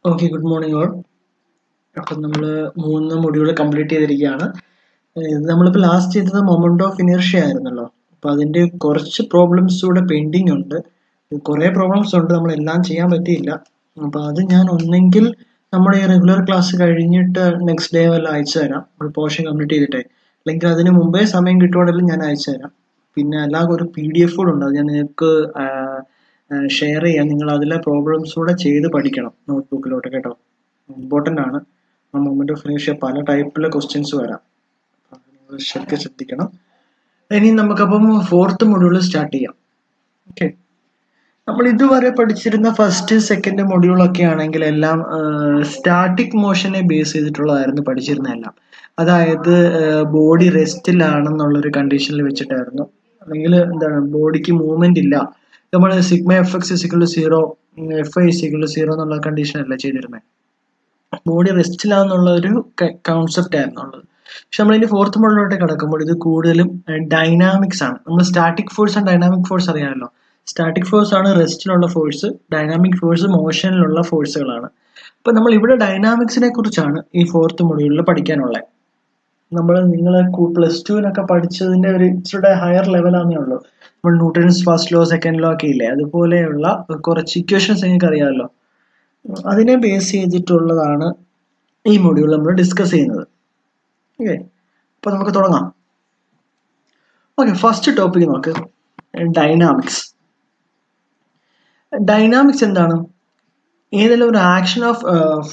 Okay, good morning all. അപ്പോൾ നമ്മൾ 3 module complete ചെയ്തിരിക്കുകയാണ്. നമ്മളിപ്പോൾ ലാസ്റ്റ് ചെയ്തത് മൊമെന്റ് ഓഫ് ഇനർഷ്യ ആയിരുന്നല്ലോ. അപ്പോൾ അതിന്റെ കുറച്ച് പ്രോബ്ലംസ് കൂടെ പെൻഡിങ് ഉണ്ട്. കുറേ പ്രോബ്ലംസ് ഉണ്ട്, നമ്മളെല്ലാം ചെയ്യാൻ പറ്റിയില്ല. അപ്പോൾ അത് ഞാൻ ഒന്നെങ്കിൽ നമ്മുടെ ഈ റെഗുലർ ക്ലാസ് കഴിഞ്ഞിട്ട് നെക്സ്റ്റ് ഡേ വല്ല അയച്ചു തരാം, നമ്മൾ പോർഷൻ കംപ്ലീറ്റ് ചെയ്തിട്ടേ. അല്ലെങ്കിൽ അതിന് മുമ്പേ സമയം കിട്ടുവാണെങ്കിലും ഞാൻ അയച്ചു തരാം. പിന്നെ അല്ലാതെ ഒരു PDF കൂടെ ഉണ്ട്, അത് ഞാൻ നിങ്ങൾക്ക് ഷെയർ ചെയ്യാം. നിങ്ങൾ അതിലെ പ്രോബ്ലംസ് കൂടെ ചെയ്ത് പഠിക്കണം നോട്ട്ബുക്കിലോട്ട്, കേട്ടോ. ഇമ്പോർട്ടൻ്റ് ആണ്. ആ മൊമെന്റ് ഓഫ് ഇനർഷ്യ പല ടൈപ്പിലെ ക്വസ്റ്റ്യൻസ് വരാം, നിങ്ങൾ ശരിക്കും ശ്രദ്ധിക്കണം. ഇനി നമുക്കപ്പം 4th മൊഡ്യൂൾ സ്റ്റാർട്ട് ചെയ്യാം. ഓക്കെ, നമ്മൾ ഇതുവരെ പഠിച്ചിരുന്ന ഫസ്റ്റ് സെക്കൻഡ് മൊഡ്യൂളൊക്കെ ആണെങ്കിൽ എല്ലാം സ്റ്റാറ്റിക് മോഷനെ ബേസ് ചെയ്തിട്ടുള്ളതായിരുന്നു പഠിച്ചിരുന്നതെല്ലാം. അതായത് ബോഡി റെസ്റ്റിലാണെന്നുള്ളൊരു കണ്ടീഷനിൽ വെച്ചിട്ടായിരുന്നു, അല്ലെങ്കിൽ എന്താണ് ബോഡിക്ക് മൂവ്മെന്റ് ഇല്ല, നമ്മൾ സിഗ്മ FX = 0, FI = 0 എന്നുള്ള കണ്ടീഷനല്ല ചെയ്തിരുന്നത്. ബോഡി റെസ്റ്റിലാന്നുള്ള ഒരു കോൺസെപ്റ്റ് ആയിരുന്നു ഉള്ളത്. പക്ഷെ നമ്മളിനി 4th മൊഡ്യൂളിലോട്ട് കിടക്കുമ്പോൾ ഇത് കൂടുതലും ഡൈനാമിക്സ് ആണ്. നമ്മൾ static force and dynamic force അറിയാമല്ലോ. സ്റ്റാറ്റിക് ഫോഴ്സ് ആണ് റെസ്റ്റിലുള്ള ഫോഴ്സ്, ഡൈനാമിക് ഫോഴ്സ് മോഷനിലുള്ള ഫോഴ്സുകളാണ്. അപ്പൊ നമ്മൾ ഇവിടെ ഡൈനാമിക്സിനെ കുറിച്ചാണ് ഈ 4th മൊഡ്യൂളിൽ പഠിക്കാനുള്ളത്. നിങ്ങൾ +2 പഠിച്ചതിന്റെ ഒരു ഇച്ചിരി ഹയർ ലെവലാന്നേ ഉള്ളൂ. നമ്മൾ Newton's first law, second law ഒക്കെ ഇല്ലേ, അതുപോലെയുള്ള കുറച്ച് ഇക്വേഷൻസ് നിങ്ങൾക്ക് അറിയാമല്ലോ. അതിനെ ബേസ് ചെയ്തിട്ടുള്ളതാണ് ഈ മൊഡ്യൂൾ നമ്മൾ ഡിസ്കസ് ചെയ്യുന്നത്. ഓക്കെ, അപ്പൊ നമുക്ക് തുടങ്ങാം. ഓക്കെ, ഫസ്റ്റ് ടോപ്പിക് നോക്ക്, ഡൈനാമിക്സ്. ഡൈനാമിക്സ് എന്താണ്? ഏതെങ്കിലും ഒരു ആക്ഷൻ ഓഫ്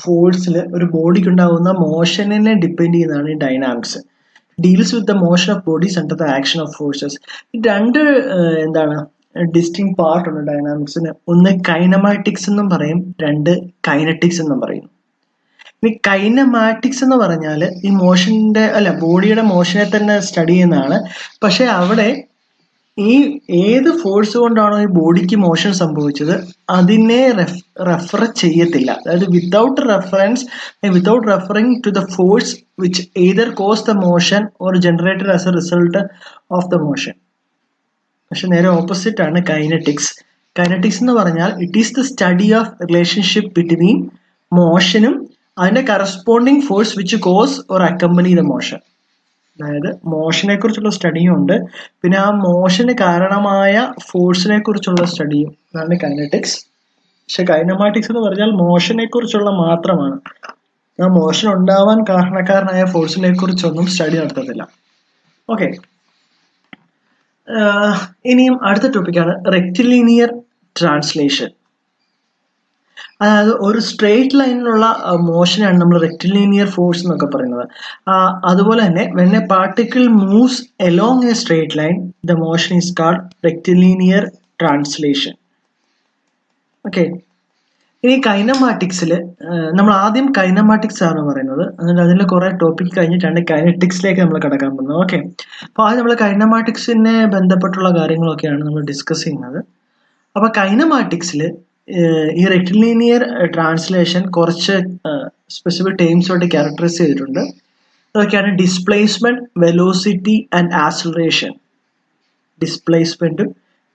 ഫോഴ്സിൽ ഒരു ബോഡിക്ക് ഉണ്ടാകുന്ന മോഷനെ ഡിപ്പെൻഡ് ചെയ്യുന്നതാണ് ഈ dynamics. Deals with the motion of bodies under the action of forces. രണ്ട് എന്താണ് ഡിസ്റ്റിങ് പാർട്ട് ഉണ്ട് ഡൈനാമിക്സിന്. ഒന്ന് കൈനമാറ്റിക്സ് എന്നും പറയും, രണ്ട് കൈനറ്റിക്സ് എന്നും പറയും. ഈ കൈനമാറ്റിക്സ് എന്ന് പറഞ്ഞാൽ ഈ മോഷന്റെ ബോഡിയുടെ മോഷനെ തന്നെ സ്റ്റഡി ചെയ്യുന്നതാണ്. പക്ഷെ അവിടെ ഈ ഏത് ഫോഴ്സ് കൊണ്ടാണോ ഈ ബോഡിക്ക് മോഷൻ സംഭവിച്ചത് അതിനെ റെഫർ ചെയ്യത്തില്ല. അതായത് without referring to the force which either cause the motion or generated as a result of the motion. പക്ഷെ നേരെ ഓപ്പോസിറ്റ് ആണ് കൈനറ്റിക്സ്. കൈനറ്റിക്സ് എന്ന് പറഞ്ഞാൽ it is the study of relationship between മോഷനും അതിന്റെ corresponding force which cause or accompany the motion. അതായത് മോഷനെ കുറിച്ചുള്ള സ്റ്റഡിയും ഉണ്ട്, പിന്നെ ആ മോഷന് കാരണമായ ഫോഴ്സിനെ കുറിച്ചുള്ള സ്റ്റഡിയും. അതാണ് കൈനറ്റിക്സ്. പക്ഷെ കൈനമാറ്റിക്സ് എന്ന് പറഞ്ഞാൽ മോഷനെ കുറിച്ചുള്ള മാത്രമാണ്. ആ മോഷൻ ഉണ്ടാവാൻ കാരണക്കാരനായ ഫോഴ്സിനെ കുറിച്ചൊന്നും സ്റ്റഡി നടത്തത്തില്ല. ഓക്കെ, ഇനിയും അടുത്ത ടോപ്പിക്കാണ് റെക്റ്റിലീനിയർ ട്രാൻസ്ലേഷൻ. അതായത് ഒരു സ്ട്രെയിറ്റ് ലൈനിലുള്ള മോഷനാണ് നമ്മൾ റെക്റ്റിലീനിയർ ഫോഴ്സ് എന്നൊക്കെ പറയുന്നത്. അതുപോലെ തന്നെ when A particle moves along A straight line the motion is called rectilinear translation. Okay, ഇനി കൈനമാറ്റിക്സിൽ നമ്മൾ ആദ്യം കൈനമാറ്റിക്സ് ആണ് പറയുന്നത്, എന്നിട്ട് അതിൽ കുറെ ടോപ്പിക് കഴിഞ്ഞിട്ടാണ് കൈനറ്റിക്സിലേക്ക് നമ്മൾ കടക്കാൻ പോകുന്നത്. ഓക്കെ, അപ്പോൾ ആദ്യം നമ്മൾ കൈനമാറ്റിക്സിനെ ബന്ധപ്പെട്ടുള്ള കാര്യങ്ങളൊക്കെയാണ് നമ്മൾ ഡിസ്കസ് ചെയ്യുന്നത്. അപ്പോൾ കൈനമാറ്റിക്സിൽ ഈ റെക്റ്റിലീനിയർ ട്രാൻസ്ലേഷൻ കുറച്ച് സ്പെസിഫിക് ടേംസോട്ട് ക്യാരക്ടറൈസ് ചെയ്തിട്ടുണ്ട്. അതൊക്കെയാണ് ഡിസ്പ്ലേസ്മെന്റ്, വെലോസിറ്റി ആൻഡ് ആക്സിലറേഷൻ. ഡിസ്പ്ലേസ്മെന്റും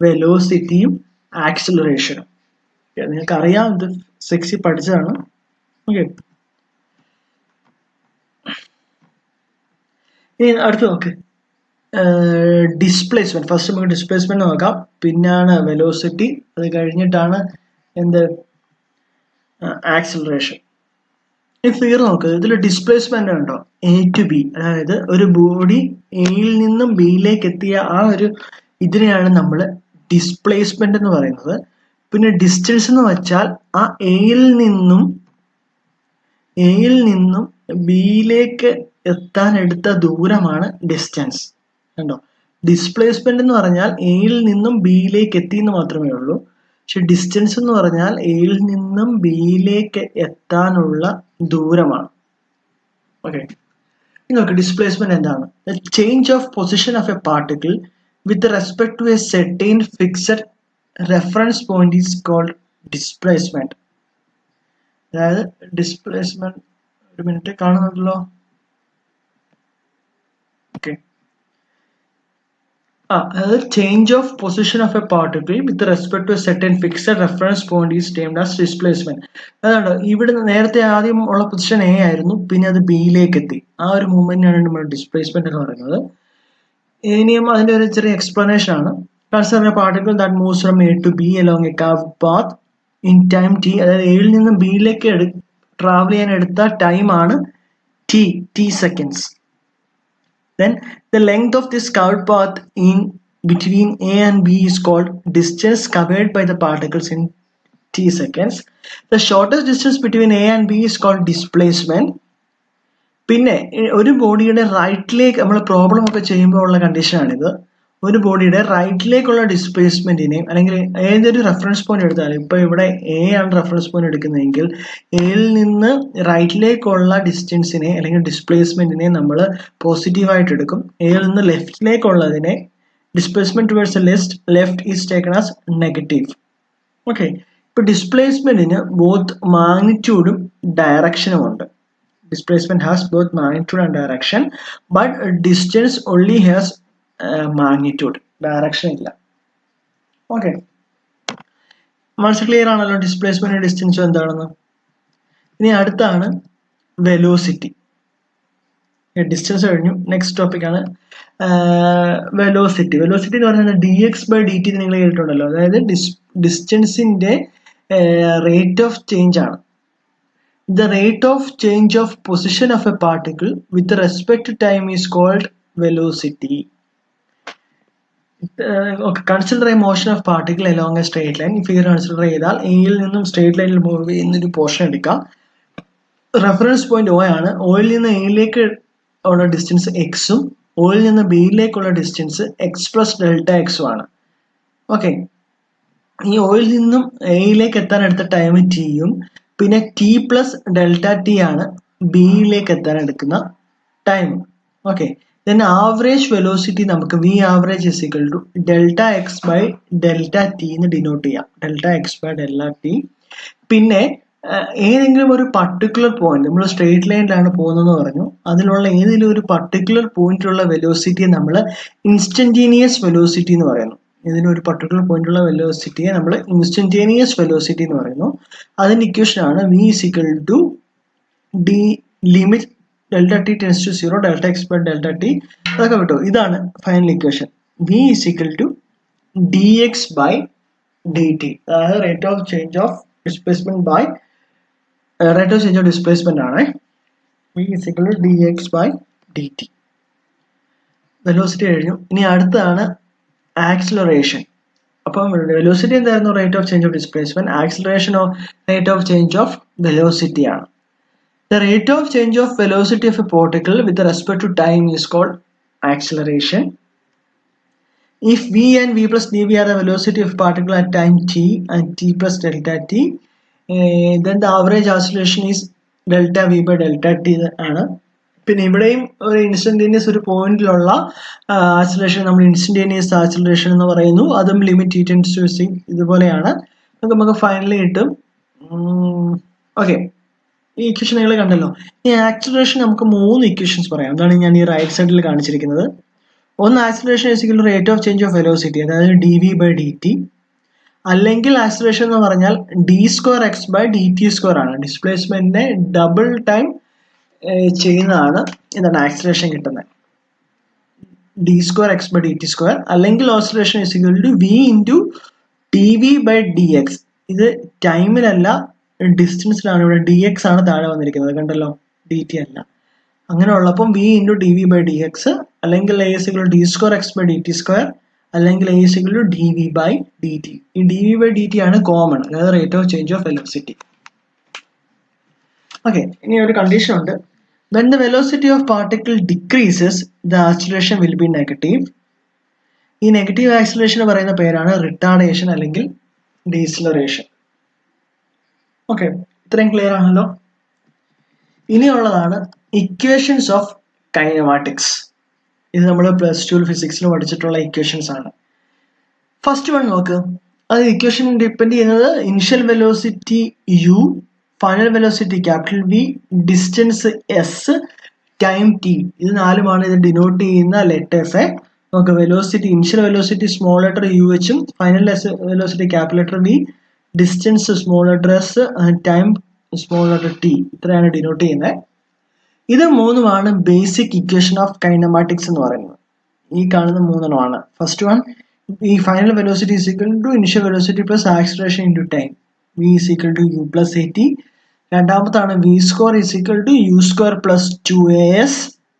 വെലോസിറ്റിയും ആക്സിലറേഷനും നിങ്ങൾക്ക് അറിയാം, ഇത് സെക്സി പഠിച്ചതാണ്. ഓക്കെ, ഇനി അടുത്ത് നോക്ക്, ഡിസ്പ്ലേസ്മെന്റ്. ഫസ്റ്റ് നമുക്ക് ഡിസ്പ്ലേസ്മെന്റ് നോക്കാം, പിന്നാണ് വെലോസിറ്റി, അത് കഴിഞ്ഞിട്ടാണ് എന്ത് ആക്സിലറേഷൻ. ഈ ഫിഗർ നോക്ക്, ഇതിൽ ഡിസ്പ്ലേസ്മെന്റ് ഉണ്ടോ, A to B, അതായത് ഒരു ബോഡി എയിൽ നിന്നും ബിയിലേക്ക് എത്തിയ ആ ഒരു ഇതിനെയാണ് നമ്മൾ ഡിസ്പ്ലേസ്മെന്റ് എന്ന് പറയുന്നത്. പിന്നെ ഡിസ്റ്റൻസ് എന്ന് വെച്ചാൽ ആ എയിൽ നിന്നും ബിയിലേക്ക് എത്താൻ എടുത്ത ദൂരമാണ് ഡിസ്റ്റൻസ്. കണ്ടോ, ഡിസ്പ്ലേസ്മെന്റ് എന്ന് പറഞ്ഞാൽ എയിൽ നിന്നും ബിയിലേക്ക് എത്തി എന്ന് മാത്രമേ ഉള്ളൂ. പക്ഷെ ഡിസ്റ്റൻസ് എന്ന് പറഞ്ഞാൽ എയിൽ നിന്നും ബിയിലേക്ക് എത്താനുള്ള ദൂരമാണ്. ഓക്കെ, നോക്ക്, ഡിസ്പ്ലേസ്മെന്റ് എന്താണ്? Change of position of a particle with respect to a certain fixed reference point is called displacement. അതായത് ഡിസ്പ്ലേസ്മെന്റ്, ഒരു മിനിറ്റ് കാണുന്നുണ്ടല്ലോ. ഓക്കെ, അതായത് change of position of a particle with respect to certain fixed reference point is termed as displacement. അതാണ് ഇവിടെ നേരത്തെ ആദ്യം ഉള്ള position A ആയിരുന്നു, പിന്നെ അത് ബിയിലേക്ക് എത്തി. ആ ഒരു മൂവ്മെന്റിനാണ് നമ്മൾ ഡിസ്പ്ലേസ്മെന്റ് എന്ന് പറയുന്നത്. ഇനിയും അതിന്റെ ഒരു ചെറിയ എക്സ്പ്ലനേഷൻ ആണ്. Consider a particle that moves from A to B along a curved path in time T. അതായത് എയിൽ നിന്നും ബിയിലേക്ക് ട്രാവൽ ചെയ്യാൻ എടുത്ത ടൈം ആണ് T seconds. Then the length of this curved path in between A and B is called distance covered by the particles in t seconds. The shortest distance between A and B is called displacement. പിന്നെ ഒരു ബോഡിയുടെ റൈറ്റിലേക്ക് നമ്മൾ problem ഒക്കെ ചെയ്യുമ്പോൾ ഉള്ള കണ്ടീഷനാണിത്. ഒരു ബോഡിയുടെ റൈറ്റിലേക്കുള്ള ഡിസ്പ്ലേസ്മെന്റിനെയും അല്ലെങ്കിൽ ഏതൊരു റെഫറൻസ് പോയിന്റ് എടുത്താലും, ഇപ്പൊ ഇവിടെ എ ആണ് റെഫറൻസ് പോയിന്റ് എടുക്കുന്നതെങ്കിൽ എയിൽ നിന്ന് റൈറ്റിലേക്കുള്ള ഡിസ്റ്റൻസിനെ അല്ലെങ്കിൽ ഡിസ്പ്ലേസ്മെന്റിനെ നമ്മൾ പോസിറ്റീവായിട്ട് എടുക്കും. എയിൽ നിന്ന് ലെഫ്റ്റിലേക്കുള്ളതിനെ displacement towards left is taken as negative. Okay, ഇപ്പൊ ഡിസ്പ്ലേസ്മെന്റിന് ബോത്ത് മാഗ്നിറ്റ്യൂഡും ഡയറക്ഷനും ഉണ്ട്. Displacement has both magnitude and direction, but distance only has magnitude, direction illa. Okay, മനസ്സിൽ ക്ലിയർ ആണല്ലോ ഡിസ്പ്ലേസ്മെന്റ് ഡിസ്റ്റൻസും എന്താണെന്ന്. ഇനി അടുത്താണ് വെലോസിറ്റി. ഡിസ്റ്റൻസ് കഴിഞ്ഞു, നെക്സ്റ്റ് ടോപ്പിക് ആണ് വെലോസിറ്റി. വെലോസിറ്റി എന്ന് പറയുന്നത് dx/dt നിങ്ങൾ കേട്ടിട്ടുണ്ടല്ലോ. അതായത് ഡിസ്റ്റൻസിന്റെ റേറ്റ് ഓഫ് ചേഞ്ച് ആണ്. The rate of change of position of a particle with respect to time is called velocity. Consider a motion of particle along a straight line. If you consider ചെയ്താൽ എയിൽ നിന്നും straight ലൈനിൽ move ചെയ്യുന്ന ഒരു portion എടുക്കാം. Reference point O ആണ്. Oil നിന്ന് എയിലേക്ക് ഉള്ള ഡിസ്റ്റൻസ് എക്സും ഓയിൽ നിന്ന് ബിയിലേക്കുള്ള ഡിസ്റ്റൻസ് എക്സ് പ്ലസ് ഡെൽറ്റ എക്സും ആണ്. ഓക്കെ, ഈ ഓയിൽ നിന്നും എയിലേക്ക് എത്താൻ എടുത്ത ടൈം ടിയും പിന്നെ ടി പ്ലസ് ഡെൽറ്റ ടി ആണ് ബിയിലേക്ക് എത്താൻ എടുക്കുന്ന time. Okay, then average velocity നമുക്ക് v average is equal to delta x by delta t എന്ന് ഡിനോട്ട് ചെയ്യാം. Delta x by delta t. പിന്നെ ഏതെങ്കിലും ഒരു പർട്ടിക്കുലർ പോയിന്റ്, നമ്മൾ സ്ട്രേറ്റ് ലൈനിലാണ് പോകുന്നതെന്ന് പറഞ്ഞു, അതിലുള്ള ഏതെങ്കിലും ഒരു പർട്ടിക്കുലർ പോയിന്റിലുള്ള വെലോസിറ്റിയെ നമ്മൾ ഇൻസ്റ്റന്റേനിയസ് വെലോസിറ്റി എന്ന് പറയുന്നു. ഇതിനൊരു പർട്ടിക്കുലർ പോയിന്റുള്ള വെലോസിറ്റിയെ നമ്മൾ ഇൻസ്റ്റന്റേനിയസ് വെലോസിറ്റി എന്ന് പറയുന്നു. അതിന്റെ ഇക്വേഷൻ ആണ് V is equal to the limit delta t tends to 0 delta x by delta t. അതൊക്കെ വിട്ടു. ഇതാണ് final equation. V is equal to d x by d t. അതായത് rate of change of displacement by rate of change of displacement ആണ്. V is equal to d x by d t. Velocity കഴിഞ്ഞു. ഇനി അടുത്താണ് acceleration. അപ്പം velocity എന്തായിരുന്നു? Rate of change of displacement. Acceleration of rate of change of velocity ആണ്. The rate of change of velocity of a particle with respect to time is called acceleration. If v and v plus dv are the velocity of particle at time t and t plus delta t, then the average acceleration is delta v by delta t ആണ്. പിന്നെ ഇവിടെയും ഒരു instantaneous ഒരു പോയിന്റിലുള്ള acceleration നമ്മൾ instantaneous acceleration എന്ന് പറയുന്നു. അതും limit t tends to 0 ഇതുപോലെയാണ്. നമുക്ക് ഫൈനലി കിട്ടും. ഓക്കെ, ഈ ഇക്വേഷൻ നിങ്ങൾ കണ്ടല്ലോ. ഈ ആക്സിലറേഷൻ നമുക്ക് 3 ഇക്വേഷൻസ് പറയാം. അതാണ് ഞാൻ ഈ റൈറ്റ് സൈഡിൽ കാണിച്ചിരിക്കുന്നത്. ഒന്ന് acceleration is equal to rate of change of velocity, അതായത് d v by d t. അല്ലെങ്കിൽ ആക്സിലറേഷൻ എന്ന് പറഞ്ഞാൽ d square x by d t square ആണ്. ഡിസ്പ്ലേസ്മെന്റിനെ ഡബിൾ ടൈം ചെയ്യുന്നതാണ് എന്താണ് ആക്സിലറേഷൻ കിട്ടുന്നത്, d square x by d t square. അല്ലെങ്കിൽ acceleration is equal to v into t v by d x. ഇത് ടൈമിലല്ല ഡിസ്റ്റൻസിലാണ്. ഇവിടെ ഡി എക്സ് ആണ് താഴെ വന്നിരിക്കുന്നത്, കണ്ടല്ലോ, ഡി ടി അല്ല. അങ്ങനെ ഉള്ളപ്പം v into d v by d x, അല്ലെങ്കിൽ a is equal to d square x by d t square, അല്ലെങ്കിൽ a is equal to d v by d t. ഈ d v by d t ആണ് common, അതായത് rate of change of velocity. Okay, ഇനി ഒരു condition ഉണ്ട്. When the velocity of particle decreases, the acceleration will be negative. ഈ negative acceleration പറയുന്ന പേരാണ് retardation അല്ലെങ്കിൽ ഡീസിലറേഷൻ. ഓക്കെ, ഇത്രയും ക്ലിയർ ആണല്ലോ. ഇനിയുള്ളതാണ് ഇക്വേഷൻസ് ഓഫ് കൈനമാറ്റിക്സ്. ഇത് നമ്മൾ +2 ഫിസിക്സിൽ പഠിച്ചിട്ടുള്ള ഇക്വേഷൻസ് ആണ്. ഫസ്റ്റ് വൺ നോക്ക്. അത് ഇക്വേഷൻ ഡിപ്പെൻഡ് ചെയ്യുന്നത് initial velocity u, final velocity capital V, distance s, time t. ഇത് നാലുമാണ് ഇത് ഡിനോട്ട് ചെയ്യുന്ന letters. Okay, velocity, initial velocity small letter UH, final velocity capital letter V, distance small letter S, and time small letter T. ഇത്രയാണ് denote ചെയ്യുന്നത്. ഇത് മൂന്നുമാണ് basic equation of kinematics എന്ന് പറയുന്നത്. ഈ കാണുന്ന മൂന്നെണ്ണമാണ്. ഫസ്റ്റ് വൺ, ഈ final velocity is equal to initial velocity plus acceleration into time, v is equal to u plus a t. രണ്ടാമത്താണ് v square is equal to U square plus 2as.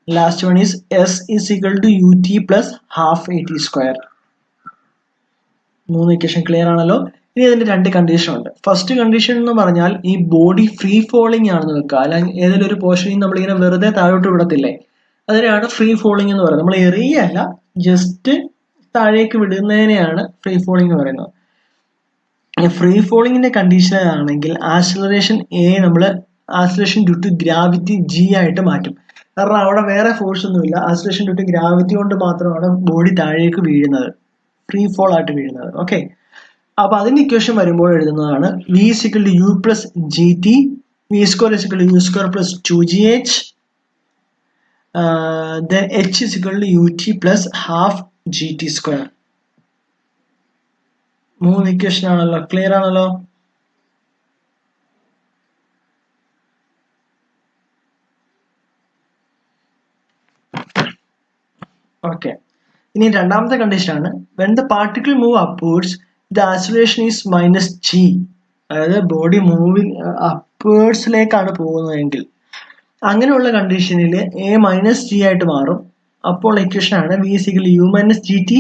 Last one is S is equal to ut plus half at square. മൂന്ന് equation clear ആണല്ലോ. ഇനി ഇതിന്റെ രണ്ട് condition ഉണ്ട്. First condition എന്ന് പറഞ്ഞാൽ ഈ ബോഡി ഫ്രീ ഫോളിംഗ് ആണെന്ന് വെക്കുക, അല്ലെങ്കിൽ ഏതെങ്കിലും ഒരു പോർഷനിൽ നമ്മളിങ്ങനെ വെറുതെ താഴോട്ട് വിടത്തില്ലേ, അതിനാണ് ഫ്രീ ഫോളിംഗ് എന്ന് പറയുന്നത്. നമ്മൾ എറിയല്ല, ജസ്റ്റ് താഴേക്ക് വിടുന്നതിനെയാണ് ഫ്രീ ഫോളിംഗ് എന്ന് പറയുന്നത്. ഫ്രീ ഫോളിങ്ങിന്റെ കണ്ടീഷൻ ആണെങ്കിൽ ആക്സിലറേഷൻ എ നമ്മൾ acceleration due to gravity G ആയിട്ട് മാറ്റും. കാരണം അവിടെ വേറെ ഫോഴ്സ് ഒന്നുമില്ല, ആക്സിലറേഷൻ ഡ്യൂ ടു ഗ്രാവിറ്റി കൊണ്ട് മാത്രമാണ് ബോഡി താഴേക്ക് വീഴുന്നത്, ഫ്രീ ഫോൾ ആയിട്ട് വീഴുന്നത്. ഓക്കെ, അപ്പൊ അതിന്റെ ഇക്വേഷൻ വരുമ്പോൾ എഴുതുന്നതാണ് v is equal to u plus g T, V square is equal to U square plus 2gh, then h is equal to ut plus half gt square. മൂന്ന് equation ആണല്ലോ, clear ആണല്ലോ. Okay, ഇനി രണ്ടാമത്തെ condition ആണ് when the particle move upwards the acceleration is minus g. അതായത് body moving അപ്വേർഡ്സിലേക്കാണ് പോകുന്നതെങ്കിൽ അങ്ങനെയുള്ള കണ്ടീഷനിൽ എ മൈനസ് ജി ആയിട്ട് മാറും. അപ്പോൾ ഇക്വേഷൻ ആണ് V is equal to U minus G T,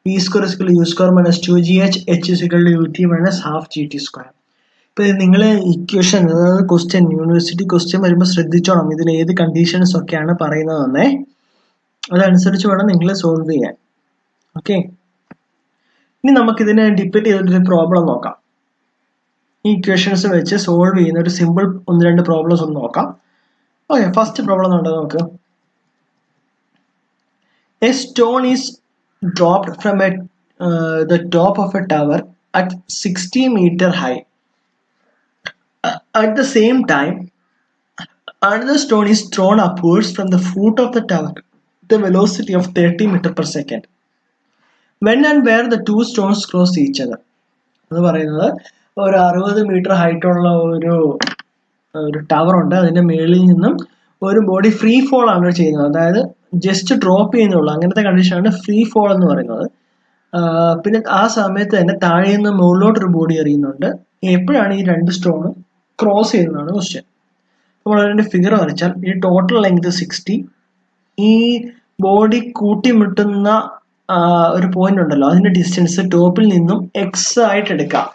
V square is equal to U square minus 2gh, h is equal to U T minus half G T square. ഇപ്പൊ നിങ്ങൾ equation, അതായത് question, university question വരുമ്പോൾ ശ്രദ്ധിച്ചോണം ഇതിൽ ഏത് conditions ഒക്കെയാണ് പറയുന്നതെന്നേ. അതനുസരിച്ച് വേണം നിങ്ങൾ സോൾവ് ചെയ്യാൻ. ഓക്കെ, ഇനി നമുക്ക് ഇതിനെ ഡിപ്പെൻഡ് ചെയ്തിട്ടൊരു പ്രോബ്ലം നോക്കാം. ഈ ഇക്വേഷൻസ് വെച്ച് സോൾവ് ചെയ്യുന്ന ഒരു സിമ്പിൾ 1-2 പ്രോബ്ലംസ് ഒന്ന് നോക്കാം. ഓക്കെ, ഫസ്റ്റ് പ്രോബ്ലം ഉണ്ടോ നോക്ക്. A stone is dropped from the top of a tower at 60 meter high. At the same time, another stone is thrown upwards from the foot of the tower with a velocity of 30 meter per second. When and where the two stones cross each other. എന്ന് പറയുന്നത് ഒരു 60 metre height ഉള്ള ഒരു tower ഉണ്ട്, അതിന്റെ മേളിൽ നിന്നും ഒരു ബോഡി ഫ്രീ ഫോൾ ആണ് ചെയ്യുന്നത്, അതായത് ജസ്റ്റ് ഡ്രോപ്പ് ചെയ്യുന്നുള്ളൂ. അങ്ങനത്തെ കണ്ടീഷനാണ് ഫ്രീ ഫോൾ എന്ന് പറയുന്നത്. പിന്നെ ആ സമയത്ത് തന്നെ താഴെ നിന്ന് മുകളിലോട്ടൊരു ബോഡി എറിയുന്നുണ്ട്. എപ്പോഴാണ് ഈ രണ്ട് സ്റ്റോൺ ക്രോസ് ചെയ്യുന്നതാണ് ക്വസ്റ്റ്യൻ. അപ്പോൾ അതിന്റെ ഫിഗർ വരച്ചാൽ ഈ ടോട്ടൽ ലെങ്ത് 60, ഈ ബോഡി കൂട്ടിമുട്ടുന്ന ഒരു പോയിന്റ് ഉണ്ടല്ലോ, അതിന്റെ ഡിസ്റ്റൻസ് ടോപ്പിൽ നിന്നും എക്സ് ആയിട്ട് എടുക്കാം.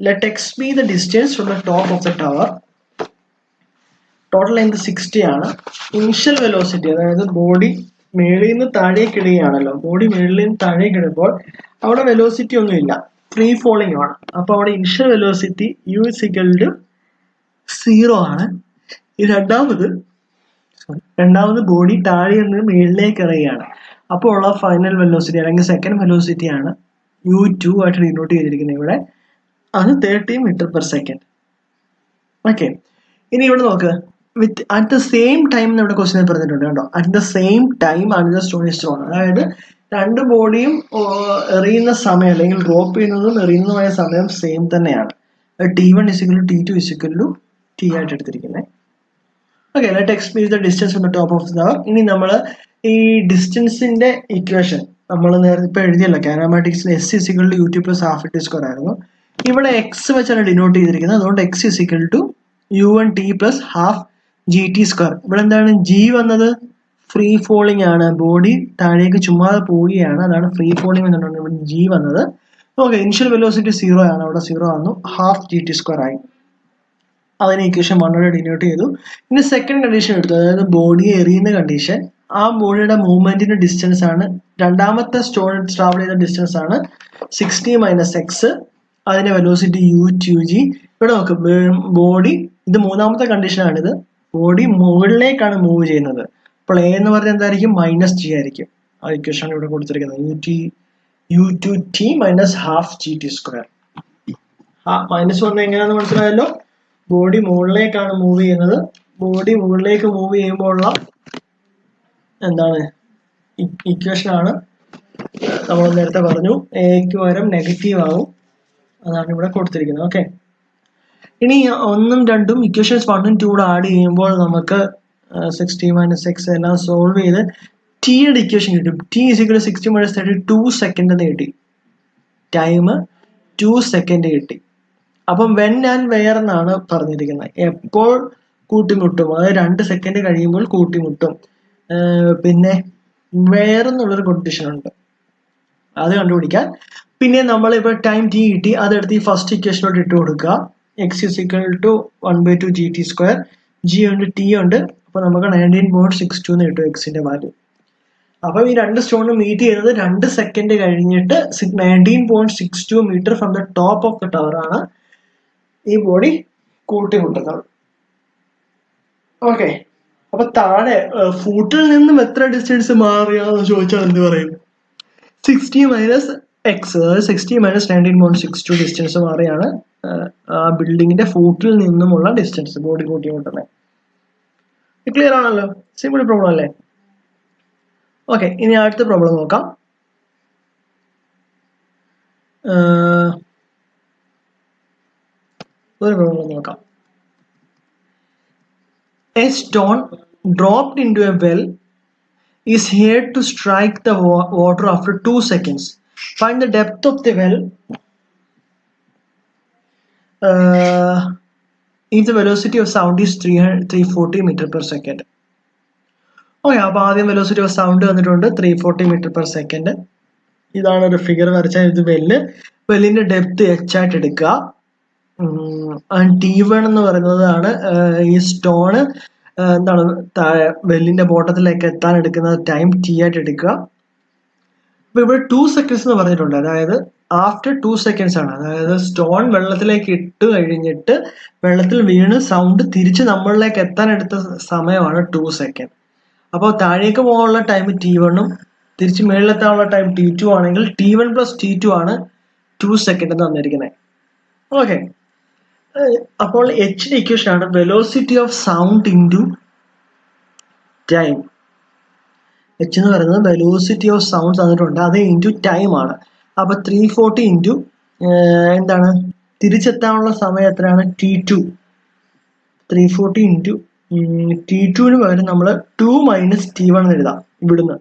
Let X B the distance from the top of the tower. Total length 60 ആണ്. ഇനിഷ്യൽ വെലോസിറ്റി, അതായത് ബോഡി മേളിൽ നിന്ന് താഴേക്ക് ഇടുകയാണല്ലോ, ബോഡി മേളിൽ നിന്ന് താഴേക്ക് ഇടുമ്പോൾ അവിടെ വെലോസിറ്റി ഒന്നും ഇല്ല, ഫ്രീ ഫോളിംഗ് ആണ്. അപ്പൊ അവിടെ initial velocity U is equal to 0 ആണ്. ഈ രണ്ടാമത് ബോഡി താഴെ നിന്ന് മേളിലേക്ക് ഇറങ്ങുകയാണ്. അപ്പോൾ ഉള്ള ഫൈനൽ വെലോസിറ്റി അല്ലെങ്കിൽ സെക്കൻഡ് വെലോസിറ്റി ആണ് u2 ആയിട്ട് ഡിനോട്ട് ചെയ്തിരിക്കുന്നത് ഇവിടെ. അത് 30 മീറ്റർ പെർ സെക്കൻഡ്. ഓക്കെ, ഇനി ഇവിടെ നോക്ക്, with at the same time ഇവിടെ ക്വസ്റ്റ്യൻ പറഞ്ഞിട്ടുണ്ട് കേട്ടോ. At the same time another stone is thrown. അതായത് രണ്ട് ബോഡിയും എറിയുന്ന സമയം അല്ലെങ്കിൽ ഡ്രോപ്പ് ചെയ്യുന്നതും എറിയുന്നതുമായ സമയം സെയിം തന്നെയാണ്. T1 is equal to T2 is equal to T ആയിട്ട് എടുത്തിരിക്കുന്നത്. Okay, let X B the distance from the top of the tower. ഇനി നമ്മൾ ഈ ഡിസ്റ്റൻസിന്റെ ഇക്വേഷൻ നമ്മൾ നേരത്തെ ഇപ്പൊ എഴുതിയല്ലോ, കാനമാറ്റിക്സിൽ S is equal to ut plus half t square ആയിരുന്നു. ഇവിടെ എക്സ് വെച്ചാണ് ഡിനോട്ട് ചെയ്തിരിക്കുന്നത്, അതുകൊണ്ട് x is equal to u1t plus half gt square. ഇവിടെ എന്താണ് g വന്നത്? ഫ്രീ ഫോളിംഗ് ആണ്, ബോഡി താഴേക്ക് ചുമ്മാതെ പോവുകയാണ്, അതാണ് ഫ്രീ ഫോളിംഗ് എന്നുള്ളത് ഇവിടെ g വന്നത്. ഓക്കെ, ഇനിഷ്യൽ വെലോസിറ്റി 0 ആണ്, അവിടെ 0 വന്നു, ഹാഫ് gt square ആയി. അതിന് ഇക്വേഷൻ 1 ഡിനോട്ട് ചെയ്തു. ഇനി സെക്കൻഡ് കണ്ടീഷൻ എടുത്തു, അതായത് ബോഡിയെ എറിയുന്ന കണ്ടീഷൻ. ആ ബോഡിയുടെ മൂവ്മെന്റിന്റെ ഡിസ്റ്റൻസ് ആണ്, രണ്ടാമത്തെ സ്റ്റോൺ ട്രാവൽ ചെയ്ത ഡിസ്റ്റൻസ് ആണ് 60 മൈനസ് എക്സ്, അതിന്റെ വെലോസിറ്റി u2g. ഇവിടെ നോക്ക്, ബോഡി, ഇത് മൂന്നാമത്തെ കണ്ടീഷനാണിത്, ബോഡി മുകളിലേക്കാണ് മൂവ് ചെയ്യുന്നത്. അപ്പോൾ എ എന്ന് പറഞ്ഞാൽ എന്തായിരിക്കും? മൈനസ് ജി ആയിരിക്കും. ആ ഇക്വേഷൻ ഇവിടെ കൊടുത്തിരിക്കുന്നത് u2t minus half gt square. Minus വന്ന് എങ്ങനെയാണെന്ന് മനസ്സിലായല്ലോ. ബോഡി മുകളിലേക്കാണ് മൂവ് ചെയ്യുന്നത്, ബോഡി മുകളിലേക്ക് മൂവ് ചെയ്യുമ്പോൾ ഉള്ള എന്താണ് ഇക്വേഷൻ ആണ് നമ്മൾ നേരത്തെ പറഞ്ഞു എക്ക് പകരം നെഗറ്റീവ് ആവും, അതാണ് ഇവിടെ കൊടുത്തിരിക്കുന്നത്. ഓക്കെ, ഇനി 1ഉം 2ഉം ഇക്വേഷൻസ് 1ഉം 2 കൂടെ ആഡ് ചെയ്യുമ്പോൾ നമുക്ക് 60 - x എല്ലാം സോൾവ് ചെയ്ത് ടിയുടെ ഇക്വേഷൻ കിട്ടും. t = 60 - 30 2 സെക്കൻഡ് എന്ന് കിട്ടി. ടൈം 2 സെക്കൻഡ് കിട്ടി. അപ്പം വെൻ ആൻഡ് വെയർ എന്നാണ് പറഞ്ഞിരിക്കുന്നത്. എപ്പോൾ കൂട്ടിമുട്ടും, അതായത് 2 സെക്കൻഡ് കഴിയുമ്പോൾ കൂട്ടിമുട്ടും. പിന്നെ വെയർ എന്നുള്ളൊരു കണ്ടീഷൻ ഉണ്ട്, അത് കണ്ടുപിടിക്കാൻ. പിന്നെ നമ്മളിപ്പോൾ ടൈം t കിട്ടി, അതെടുത്ത് ഈ ഫസ്റ്റ് ഇക്വേഷനോട് ഇട്ട് കൊടുക്കുക. x = 1/2 gt², g ഉണ്ട് t ഉണ്ട്, അപ്പൊ നമുക്ക് 19.62 എന്ന് കിട്ടും എക്സിന്റെ വാല്യൂ. അപ്പൊ ഈ രണ്ട് സ്റ്റോണും മീറ്റ് ചെയ്യുന്നത് 2 സെക്കൻഡ് കഴിഞ്ഞിട്ട് 19.62 metre from the top of the tower ആണ് ഈ ബോഡി കൂട്ടിമുട്ടുന്നത്. ഓക്കെ, അപ്പൊ താഴെ ഫൂട്ടിൽ നിന്നും എത്ര ഡിസ്റ്റൻസ് മാറിയാന്ന് ചോദിച്ചാൽ എന്ത് പറയും? 60 - x, അതായത് 60 - 19.62 ഡിസ്റ്റൻസ് മാറിയാണ് ആ ബിൽഡിങ്ങിന്റെ ഫൂട്ടിൽ നിന്നുമുള്ള ഡിസ്റ്റൻസ് ബോഡി കൂട്ടിമുട്ടുന്നത്. ക്ലിയർ ആണല്ലോ? സിമ്പിൾ പ്രോബ്ലം അല്ലേ? ഓക്കെ, ഇനി അടുത്ത പ്രോബ്ലം നോക്കാം. ഒരു പ്രോബ്ലം നോക്കാം. A stone dropped into a well is heard to strike the water after 2 seconds. Find the depth of the well if the velocity of sound is 340 meter per second. Okay, അപ്പോൾ ആദ്യം velocity of sound വന്നിട്ടുണ്ട് 340 metre per second. ഇതാണ് ഒരു figure വരച്ചാൽ ഇത് വെല്ലിന്റെ depth h ആയിട്ട് എടുക്കുക. T1 എന്ന് പറയുന്നതാണ് ഈ സ്റ്റോണ് എന്താണ് വെല്ലിന്റെ ബോട്ടത്തിലേക്ക് എത്താൻ എടുക്കുന്ന ടൈം t ആയിട്ട് എടുക്കുക. അപ്പൊ ഇവിടെ 2 സെക്കൻഡ്സ് എന്ന് പറഞ്ഞിട്ടുണ്ട്, അതായത് ആഫ്റ്റർ 2 സെക്കൻഡ്സ് ആണ്. അതായത് സ്റ്റോൺ വെള്ളത്തിലേക്ക് ഇട്ട് കഴിഞ്ഞിട്ട് വെള്ളത്തിൽ വീണ് സൗണ്ട് തിരിച്ച് നമ്മളിലേക്ക് എത്താൻ എടുത്ത സമയമാണ് 2 സെക്കൻഡ്. അപ്പോൾ താഴേക്ക് പോകാനുള്ള ടൈം T1ഉം തിരിച്ച് മേളിലെത്താനുള്ള ടൈം T2 ആണെങ്കിൽ T1 + T2 ആണ് 2 സെക്കൻഡ് എന്ന് തന്നിരിക്കുന്നത്. ഓക്കെ, അപ്പോൾ എച്ചിന്റെ ഇക്വേഷൻ ആണ് velocity of sound into time. H എന്ന് പറയുന്നത് വെലോസിറ്റി ഓഫ് സൗണ്ട് തന്നിട്ടുണ്ട്, അത് ഇൻറ്റു ടൈം ആണ്. അപ്പൊ 340 ഇൻറ്റു എന്താണ് തിരിച്ചെത്താനുള്ള സമയം എത്രയാണ്? T2. 340 ഇൻറ്റു T2ന് പകരം നമ്മൾ 2 - T1 എന്ന് എഴുതാം. ഇവിടുന്ന്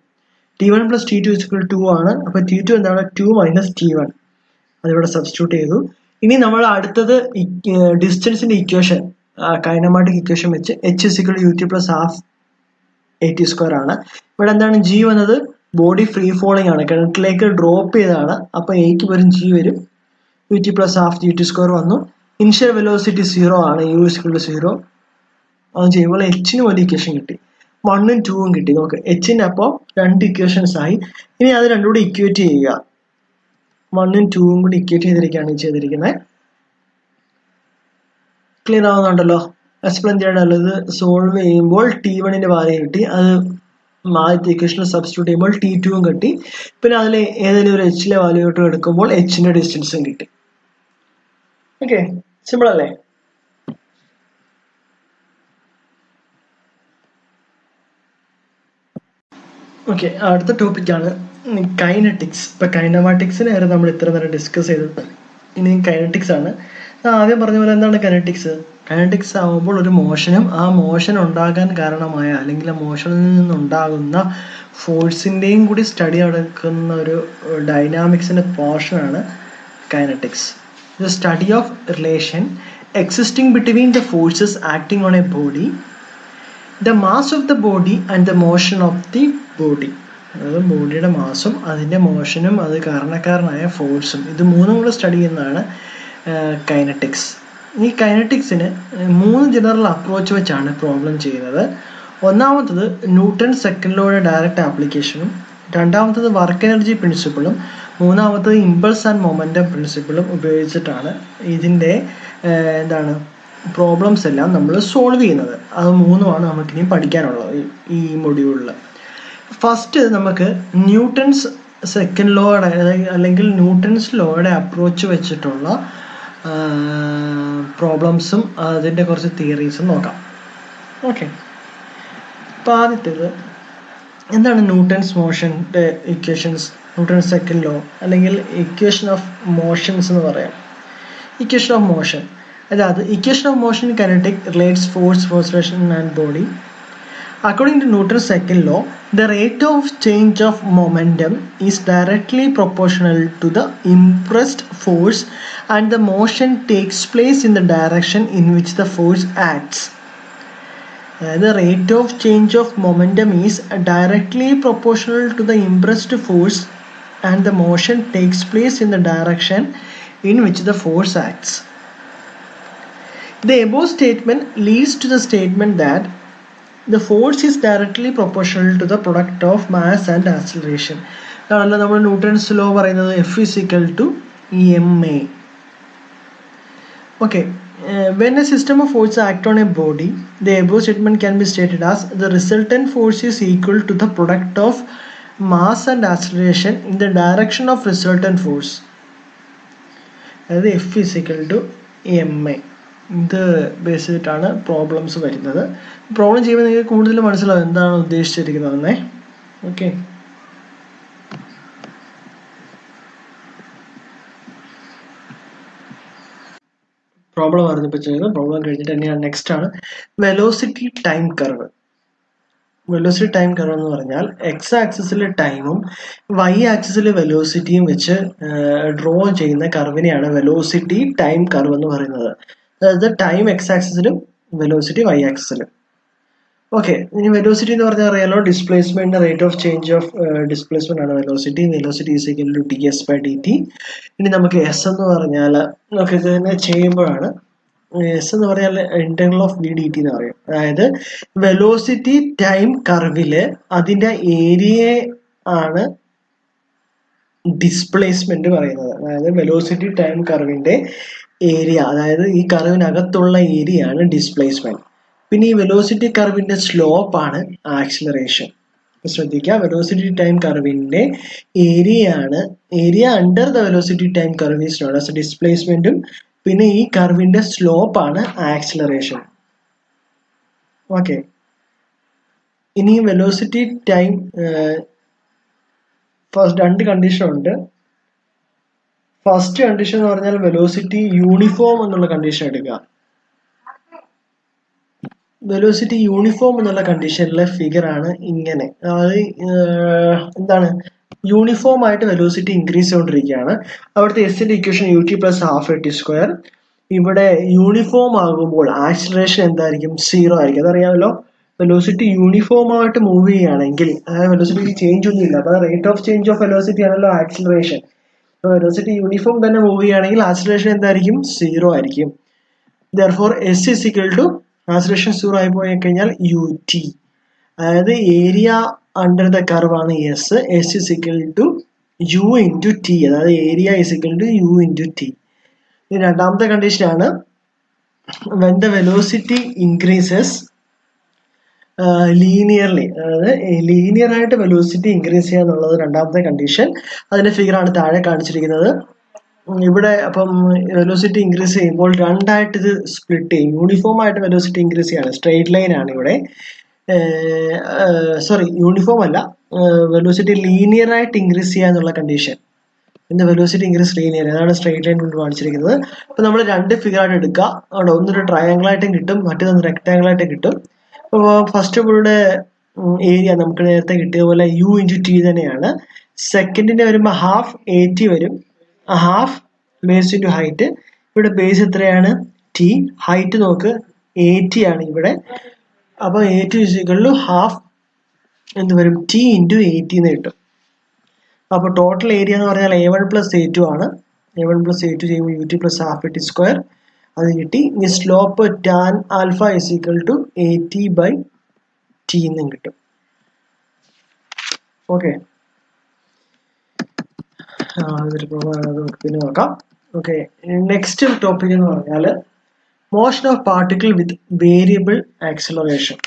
T1 + T2 = 2 ആണ്. അപ്പൊ T2 എന്താണ്? 2 - T1. അതിവിടെ സബ്സ്റ്റിറ്റ്യൂട്ട് ചെയ്തു. ഇനി നമ്മൾ അടുത്തത് ഡിസ്റ്റൻസിന്റെ ഇക്വേഷൻ, കൈനമാറ്റിക് ഇക്വേഷൻ വെച്ച് h = ut + ½ at² ആണ്. ഇവിടെ എന്താണ് g വന്നത്? ബോഡി ഫ്രീ ഫോളിംഗ് ആണ്, കിണറ്റിലേക്ക് ഡ്രോപ്പ് ചെയ്തതാണ്. അപ്പൊ എക്ക് വരും g വരും, ut + ½ gt² വന്നു. ഇനിഷ്യൽ വെലോസിറ്റി 0 ആണ്, u = 0. അത് ചെയ്യുമ്പോൾ എച്ചിന് ഒരു ഇക്വേഷൻ കിട്ടി, 1ഉം 2ഉം കിട്ടി. നോക്ക്, എച്ചിന്റെ അപ്പോൾ 2 ഇക്വേഷൻസ് ആയി. ഇനി അത് രണ്ടും കൂടി ഇക്വേറ്റ് ചെയ്യുക. 1ഉം 2ഉം കൂടി ഇക്വേറ്റ് ചെയ്തിരിക്കുന്നത്. ക്ലിയർ ആവുന്നുണ്ടല്ലോ? എക്സ്പ്ലെയിൻ ചെയ്യണമല്ലോ. ഇത് സോൾവ് ചെയ്യുമ്പോൾ T1ന്റെ വാല്യൂ കിട്ടി, അത് ആദ്യത്തെ ഇക്വേഷനിൽ സബ്സ്റ്റിറ്റ്യൂട്ട് ചെയ്യുമ്പോൾ T2ഉം കിട്ടി. പിന്നെ അതിൽ ഏതെങ്കിലും ഒരു എച്ചിലെ വാല്യൂ ഇട്ട് എടുക്കുമ്പോൾ എച്ചിന്റെ ഡിസ്റ്റൻസും കിട്ടി. ഓക്കെ, സിമ്പിൾ അല്ലേ? ഓക്കെ, അടുത്ത ടോപ്പിക്കാണ് കൈനറ്റിക്സ്. ഇപ്പൊ കൈനമാറ്റിക്സിനെ വരെ നമ്മൾ ഇത്ര നേരം ഡിസ്കസ് ചെയ്തത്, ഇനി കൈനറ്റിക്സ് ആണ്. ആദ്യം പറഞ്ഞ പോലെ എന്താണ് കൈനറ്റിക്സ്? കൈനറ്റിക്സ് ആകുമ്പോൾ ഒരു മോഷനും ആ മോഷൻ ഉണ്ടാകാൻ കാരണമായ അല്ലെങ്കിൽ ആ മോഷനിൽ നിന്നുണ്ടാകുന്ന ഫോഴ്സിൻ്റെയും കൂടി സ്റ്റഡി നടക്കുന്ന ഒരു ഡൈനാമിക്സിന്റെ പോർഷനാണ് kinetics. The study of relation existing between the forces acting on A body, the mass of the body and the motion of the body. അതായത് ബോഡിയുടെ മാസും അതിൻ്റെ മോഷനും അത് കാരണക്കാരനായ ഫോഴ്സും, ഇത് മൂന്നും കൂടെ സ്റ്റഡി ചെയ്യുന്നതാണ് കൈനറ്റിക്സ്. ഈ കൈനറ്റിക്സിന് 3 ജനറൽ അപ്രോച്ച് വെച്ചാണ് പ്രോബ്ലം ചെയ്യുന്നത്. ഒന്നാമത്തത് ന്യൂട്ടൺ സെക്കൻഡ് ലോയുടെ ഡയറക്റ്റ് ആപ്ലിക്കേഷനും, രണ്ടാമത്തത് വർക്ക് എനർജി പ്രിൻസിപ്പിളും, മൂന്നാമത്തത് ഇമ്പൾസ് ആൻഡ് മൊമെൻറ്റം പ്രിൻസിപ്പിളും ഉപയോഗിച്ചിട്ടാണ് ഇതിൻ്റെ പ്രോബ്ലംസ് എല്ലാം നമ്മൾ സോൾവ് ചെയ്യുന്നത്. അത് മൂന്നുമാണ് നമുക്കിനി പഠിക്കാനുള്ളത് ഈ മൊഡ്യൂളിൽ. ഫസ്റ്റ് നമുക്ക് ന്യൂട്ടൺസ് സെക്കൻഡ് ലോയുടെ അല്ലെങ്കിൽ ന്യൂട്ടൺസ് ലോയുടെ അപ്രോച്ച് വെച്ചിട്ടുള്ള പ്രോബ്ലംസും അതിൻ്റെ കുറച്ച് തിയറീസും നോക്കാം. ഓക്കെ, അപ്പോൾ ആദ്യത്തേത് എന്താണ് ന്യൂട്ടൺസ് മോഷൻ്റെ ഇക്വേഷൻസ്? ന്യൂട്ടൺസ് സെക്കൻഡ് ലോ അല്ലെങ്കിൽ ഇക്വേഷൻ ഓഫ് മോഷൻസ് എന്ന് പറയാം. ഇക്വേഷൻ ഓഫ് മോഷൻ, അതായത് equation of motion in kinetic relates force, ഫോഴ്സേഷൻ and body. According to Newton's second law, the rate of change of momentum is directly proportional to the impressed force, and the motion takes place in the direction in which the force acts. The rate of change of momentum is directly proportional to the impressed force, and the motion takes place in the direction in which the force acts. The above statement leads to the statement that the force is directly proportional to the product of mass and acceleration. അതാണല്ലോ നമ്മൾ Newton's law പറയുന്നത്, F is equal to ma. Okay, when a system of forces act on a body, the above statement can be stated as the resultant force is equal to the product of mass and acceleration in the direction of resultant force. അതായത് F is equal to ma. ഇത് base ചെയ്തിട്ടാണ് problems വരുന്നത്. Problem ചെയ്യുമ്പോൾ നിങ്ങൾക്ക് കൂടുതൽ മനസ്സിലാവും എന്താണ് ഉദ്ദേശിച്ചിരിക്കുന്നതെന്നേ. Okay, problem പറഞ്ഞപ്പോൾ ചെയ്യുന്നത് പ്രോബ്ലം കഴിഞ്ഞിട്ട് തന്നെയാണ് നെക്സ്റ്റ് ആണ് velocity time curve. Velocity time curve എന്ന് പറഞ്ഞാൽ എക്സ് ആക്സിസിലെ ടൈമും വൈ ആക്സിസിലെ വെലോസിറ്റിയും വെച്ച് ഡ്രോ ചെയ്യുന്ന കർവിനെയാണ് വെലോസിറ്റി ടൈം കർവ് എന്ന് പറയുന്നത്. അതായത് ടൈം എക്സ് ആക്സിസിലും വെലോസിറ്റി വൈ ആക്സിസിലും. ഓക്കെ, ഇനി വെലോസിറ്റി എന്ന് പറഞ്ഞാൽ അറിയാലോ, displacement rate of change of displacement ആണ് velocity. Velocity is equal to ds/dt. ഇനി നമുക്ക് എസ് എന്ന് പറഞ്ഞാൽ നമുക്ക് ഇത് തന്നെ ചെയ്യുമ്പോഴാണ് എസ് എന്ന് പറഞ്ഞാൽ integral of V D T എന്ന് പറയും. അതായത് വെലോസിറ്റി ടൈം കർവില് അതിന്റെ ഏരിയ ആണ് ഡിസ്പ്ലേസ്മെന്റ് പറയുന്നത്. അതായത് വെലോസിറ്റി ടൈം കർവിന്റെ ഏരിയ, അതായത് ഈ കർവിനകത്തുള്ള ഏരിയ ആണ് ഡിസ്പ്ലേസ്മെന്റ്. പിന്നെ ഈ വെലോസിറ്റി കർവിന്റെ സ്ലോപ്പ് ആണ് ആക്സിലറേഷൻ. ശ്രദ്ധിക്കുക, വെലോസിറ്റി ടൈം കർവിന്റെ area under the velocity time curve is known as ഡിസ്പ്ലേസ്മെന്റും പിന്നെ ഈ കർവിന്റെ സ്ലോപ്പ് ആണ് ആക്സിലറേഷൻ. ഓക്കെ, ഇനി വെലോസിറ്റി ടൈം ഫസ്റ്റ് രണ്ട് കണ്ടീഷൻ ഉണ്ട്. ഫസ്റ്റ് കണ്ടീഷൻ എന്ന് പറഞ്ഞാൽ വെലോസിറ്റി യൂണിഫോം എന്നുള്ള കണ്ടീഷൻ എടുക്കുക. വെലോസിറ്റി യൂണിഫോം എന്നുള്ള കണ്ടീഷനിലെ ഫിഗർ ആണ് ഇങ്ങനെ. അതായത് എന്താണ്, യൂണിഫോം ആയിട്ട് വെലോസിറ്റി ഇൻക്രീസ് ചെയ്തുകൊണ്ടിരിക്കുകയാണ്. അവിടുത്തെ എസിന്റെ equation ut plus half at square. ഇവിടെ യൂണിഫോം ആകുമ്പോൾ ആക്സിലറേഷൻ എന്തായിരിക്കും? 0 ആയിരിക്കും. അതറിയാമല്ലോ. വെലോസിറ്റി യൂണിഫോം ആയിട്ട് മൂവ് ചെയ്യുകയാണെങ്കിൽ, അതായത് വെലോസിറ്റി ചേഞ്ച് ഒന്നുമില്ല, അപ്പൊ rate of change of velocity ആണല്ലോ ആക്സിലറേഷൻ. അപ്പൊ വെലോസിറ്റി യൂണിഫോം തന്നെ മൂവ് ചെയ്യുകയാണെങ്കിൽ ആക്സിലറേഷൻ എന്തായിരിക്കും? 0 ആയിരിക്കും. Therefore S is equal to acceleration 0 ആയി പോയി കഴിഞ്ഞാൽ ut, അതായത് ഏരിയ അണ്ടർ ദ കർവ് ആണ് S. S is equal to U into T, അതായത് area is equal to U into T. ഇനി രണ്ടാമത്തെ കണ്ടീഷനാണ് when the velocity increases linearly, അതായത് ലീനിയർ ആയിട്ട് വെലോസിറ്റി ഇൻക്രീസ് ചെയ്യുക എന്നുള്ളത് രണ്ടാമത്തെ കണ്ടീഷൻ. അതിന്റെ ഫിഗർ ആണ് താഴെ കാണിച്ചിരിക്കുന്നത്. ഇവിടെ അപ്പം വെലോസിറ്റി ഇൻക്രീസ് ചെയ്യുമ്പോൾ രണ്ടായിട്ട് ഇത് സ്പ്ലിറ്റ് ചെയ്യും. യൂണിഫോം ആയിട്ട് വെലോസിറ്റി ഇൻക്രീസ് ചെയ്യാണ്, സ്ട്രെയിറ്റ് ലൈൻ ആണ് ഇവിടെ. സോറി, യൂണിഫോം അല്ല, വെലോസിറ്റി ലീനിയർ ആയിട്ട് ഇൻക്രീസ് ചെയ്യുക എന്നുള്ള കണ്ടീഷൻ. എന്താ വെലോസിറ്റി ഇൻക്രീസ് ലീനിയർ, അതാണ് സ്ട്രെയിറ്റ് ലൈൻ കൊണ്ട് കാണിച്ചിരിക്കുന്നത്. അപ്പൊ നമ്മൾ രണ്ട് ഫിഗർ ആയിട്ട് എടുക്കുക. അവിടെ ഒന്നൊരു ട്രയാങ്കിൾ ആയിട്ടും കിട്ടും, മറ്റൊന്ന് റെക്ടാങ്കിൾ ആയിട്ടും കിട്ടും. അപ്പോൾ ഫസ്റ്റ് ഇവിടെ ഏരിയ നമുക്ക് നേരത്തെ കിട്ടിയതുപോലെ യു ഇൻറ്റു ടി തന്നെയാണ്. സെക്കൻഡിന്റെ വരുമ്പോൾ ഹാഫ് AT വരും, ഹാഫ് ബേസ് ഇൻറ്റു ഹൈറ്റ്. ഇവിടെ ബേസ് എത്രയാണ്? ടി. ഹൈറ്റ് നോക്ക്, AT ആണ് ഇവിടെ. അപ്പൊ AT is equal to half എന്ത് വരും? ടി ഇൻറ്റു AT എന്ന് കിട്ടും. അപ്പൊ ടോട്ടൽ ഏരിയ എന്ന് പറഞ്ഞാൽ A1 പ്ലസ് A2 ആണ്. A1 പ്ലസ് A2 ചെയ്യുമ്പോൾ ut plus half at square, അത് കിട്ടി. ഇനി slope tan alpha is equal to AT/T എന്നും കിട്ടും. ഓക്കെ, പിന്നെ നോക്കാം. ഓക്കെ, നെക്സ്റ്റ് ടോപ്പിക് എന്ന് പറഞ്ഞാൽ motion of particle with variable acceleration.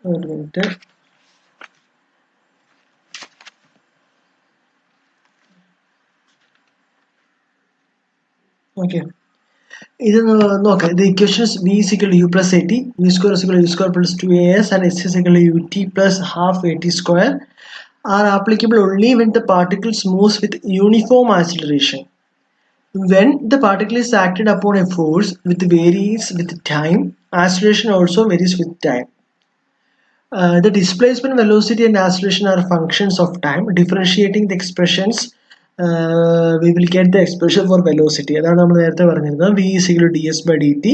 ഒരു minute. Okay, The equation is v is equal to u plus at, v square is equal to u square plus 2as, and s is equal to ut plus half at square are applicable only when the particles moves with uniform acceleration. When the particle is acted upon a force which varies with time, acceleration also varies with time. The displacement, velocity, and acceleration are functions of time. Differentiating the expressions, we will get the expression for velocity. That is v is equal to ds by dt,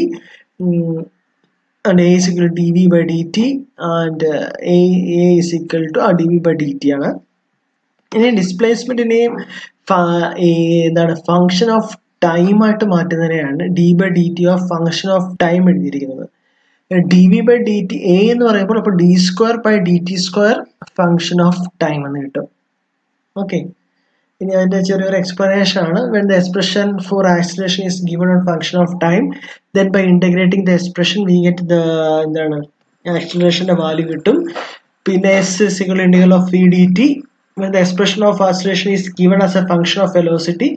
and a is equal to dv by dt, and a is equal to dv by dt. In displacement in a function of time ആയിട്ട് മാറ്റുന്നതിനെയാണ് d by dt of function of time എഴുതിയിരിക്കുന്നത്. dv by dt a എന്ന് പറയുമ്പോൾ അപ്പോൾ d square by dt square function of time എന്ന് കിട്ടും. Okay. ഇനി അതിന്റെ ചെറിയൊരു explanation ആണ്. When the expression for acceleration is given on function of time, then by integrating the expression we get the acceleration value കിട്ടും. പിന്നെ s is equal to integral of v dt. When the expression of acceleration is given as a function of velocity,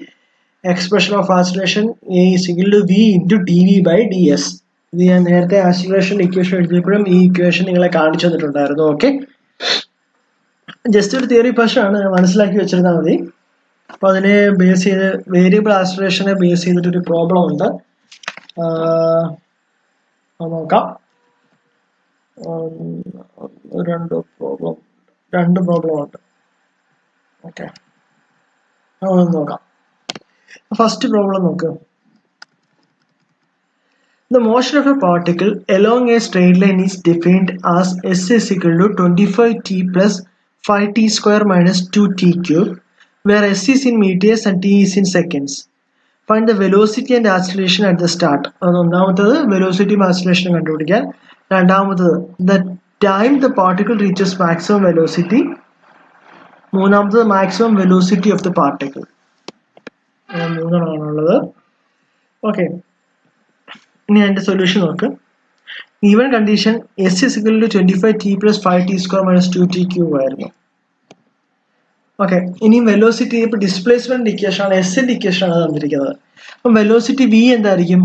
expression of acceleration a is equal to v into dv by ds. ഇത് ഞാൻ നേരത്തെ acceleration equation എഴുതിയപ്പോഴും ഈ equation നിങ്ങളെ കാണിച്ചു തന്നിട്ടുണ്ടായിരുന്നു. Okay, just ഒരു theory പക്ഷാണ്, മനസ്സിലാക്കി വെച്ചിരുന്നാൽ മതി. അപ്പോൾ അതിനെ ബേസ് ചെയ്ത് വേരിയബിൾ ആക്സിലറേഷനെ ബേസ് ചെയ്തിട്ടൊരു പ്രോബ്ലം ഉണ്ട്, നോക്കാം. രണ്ട് പ്രോബ്ലം ഉണ്ട്. ഓക്കെ, നോക്കാം. ഫസ്റ്റ് പ്രോബ്ലം നോക്ക്. The motion of a particle along a straight line is defined as s is equal to 25t plus 5t square minus 2t cube, where s is in meters and t is in seconds. Find the velocity and acceleration at the start. ഒന്നാമത്തത് velocity and acceleration കണ്ടുപിടിക്കാൻ. രണ്ടാമത്തത് the time the particle reaches maximum velocity. മൂന്നാമത്തത് maximum velocity of the particle. മൂന്നെണ്ണമാണുള്ളത്. Okay, ഇനി അതിന്റെ solution നോക്ക്. Given condition s is equal to 25t plus 5t square minus 2t cube ആയിരുന്നു. Okay, ഇനി velocity, ഇപ്പൊ ഡിസ്പ്ലേസ്മെന്റ് ഇക്വേഷൻ ആണ്, S ന്റെ ഇക്വേഷൻ ആണ് തന്നിരിക്കുന്നത്. അപ്പം വെലോസിറ്റി v എന്തായിരിക്കും?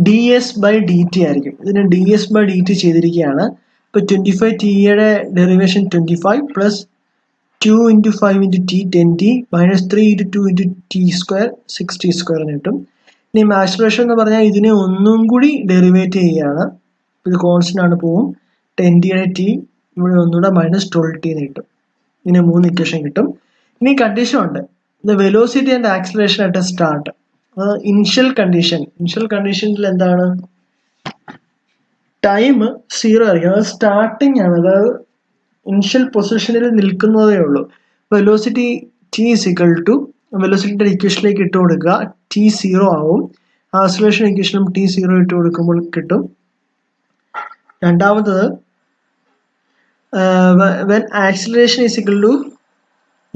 ds by dt ആയിരിക്കും. ഇതിന് ds by dt ചെയ്തിരിക്കുകയാണ്. ഇപ്പൊ 25t-യുടെ derivation 25 plus 2 into 5 into t 10t minus 3 into 2 into t square 6t square എന്ന് കിട്ടും. ഇനി ആക്സിലറേഷൻ എന്ന് പറഞ്ഞാൽ ഇതിനെ ഒന്നും കൂടി ഡെറിവേറ്റ് ചെയ്യുകയാണ്. ഇത് കോൺസ്റ്റന്റ് ആണ്, പോവും. 10t-യുടെ t ഇവിടെ ഒന്നുകൂടെ മൈനസ് 12t എന്ന് കിട്ടും. ഇങ്ങനെ 3 ഇക്വേഷൻ കിട്ടും. ഇനി കണ്ടീഷൻ ഉണ്ട്, the velocity and acceleration at start. Initial കണ്ടീഷനിൽ എന്താണ്? ടൈം 0 ആയിരിക്കും, അത് സ്റ്റാർട്ടിങ് ആണ്, അതായത് ഇനിഷ്യൽ പൊസിഷനിൽ നിൽക്കുന്നതേ ഉള്ളൂ. Velocity t is equal to, വെലോസിറ്റിയുടെ ഇക്വേഷനിലേക്ക് ഇട്ട് കൊടുക്കുക, t 0 ആവും. ആക്സിലറേഷൻ ഇക്വേഷനും t 0 ഇട്ട് കൊടുക്കുമ്പോൾ കിട്ടും. രണ്ടാമത്തത് when acceleration is equal to,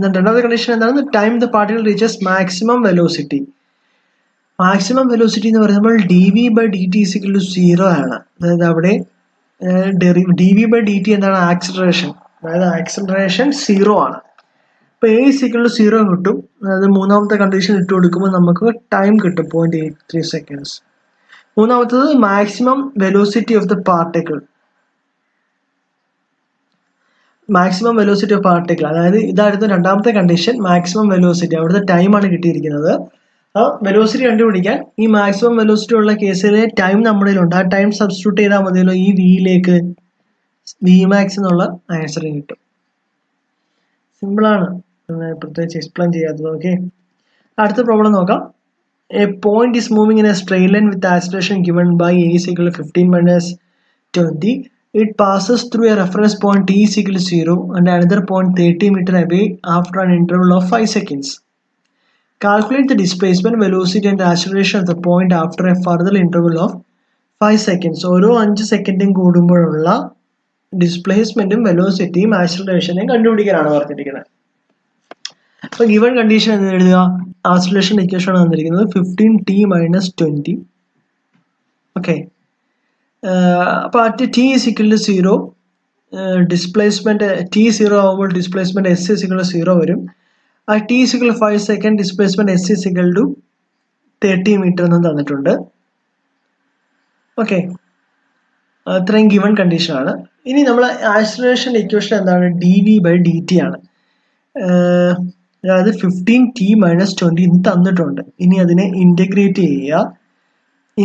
രണ്ടാമത്തെ കണ്ടീഷൻ എന്താണ്? Time the particle reaches maximum velocity. Maximum velocity എന്ന് പറയുമ്പോൾ dv by dt is equal to 0 ആണ്. അതായത് അവിടെ dv by dt എന്താണ്? ആക്സിലറേഷൻ, അതായത് ആക്സിലറേഷൻ 0 ആണ്. അപ്പൊ a is equal to 0 കിട്ടും. അതായത് മൂന്നാമത്തെ കണ്ടീഷൻ ഇട്ട് കൊടുക്കുമ്പോൾ നമുക്ക് ടൈം കിട്ടും 0.83 seconds. മൂന്നാമത്തത് maximum velocity of the particle. Maximum velocity of particle, അതായത് ഇതായിരുന്നു രണ്ടാമത്തെ കണ്ടീഷൻ, മാക്സിമം വെലോസിറ്റി. അവിടുത്തെ ടൈമാണ് കിട്ടിയിരിക്കുന്നത്. ആ വെലോസിറ്റി കണ്ടുപിടിക്കാൻ ഈ മാക്സിമം വെലോസിറ്റി ഉള്ള കേസിലെ ടൈം നമ്മുടെ ഉണ്ട്. ആ ടൈം സബ്സ്റ്റിറ്റ്യൂട്ട് ചെയ്താൽ മതിയല്ലോ, ഈ വിയിലേക്ക് വി മാക്സ് എന്നുള്ള ആൻസർ കിട്ടും. സിമ്പിളാണ്, പ്രത്യേകിച്ച് എക്സ്പ്ലെയിൻ ചെയ്യാത്തത്. ഓക്കെ, അടുത്ത പ്രോബ്ലം നോക്കാം. A point is moving in a straight line with acceleration given by a is equal to 15 minus 20. It passes through a reference point t is equal to 0 and another point 30 meter away after an interval of 5 seconds. Calculate the displacement, velocity and acceleration of the point after a further interval of 5 seconds. ഓരോ 5 സെക്കൻഡും കൂടുമ്പോഴുള്ള ഡിസ്പ്ലേസ്മെന്റും വെലോസിറ്റിയും ആക്സിലറേഷനെയും കണ്ടുപിടിക്കാനാണ് പറഞ്ഞിരിക്കുന്നത്. അപ്പൊ given condition എന്ന് എഴുതുക, acceleration equation ആണ് തന്നിരിക്കുന്നത് 15t minus 20. Okay, അപ്പൊ at t is equal to 0, displacement t 0 ആകുമ്പോൾ displacement s is equal to 0 വരും. ആ t is equal to 5 second, displacement s is equal to 30 meter എന്ന് തന്നിട്ടുണ്ട്. ഓക്കെ, അത്രയും ഗിവൺ കണ്ടീഷൻ ആണ്. ഇനി നമ്മൾ ആക്സിലറേഷൻ ഇക്വേഷൻ എന്താണ്? dv/dt ആണ്. അതായത് 15t - 20 ഇത് തന്നിട്ടുണ്ട്. ഇനി അതിനെ ഇന്റഗ്രേറ്റ് ചെയ്യുക.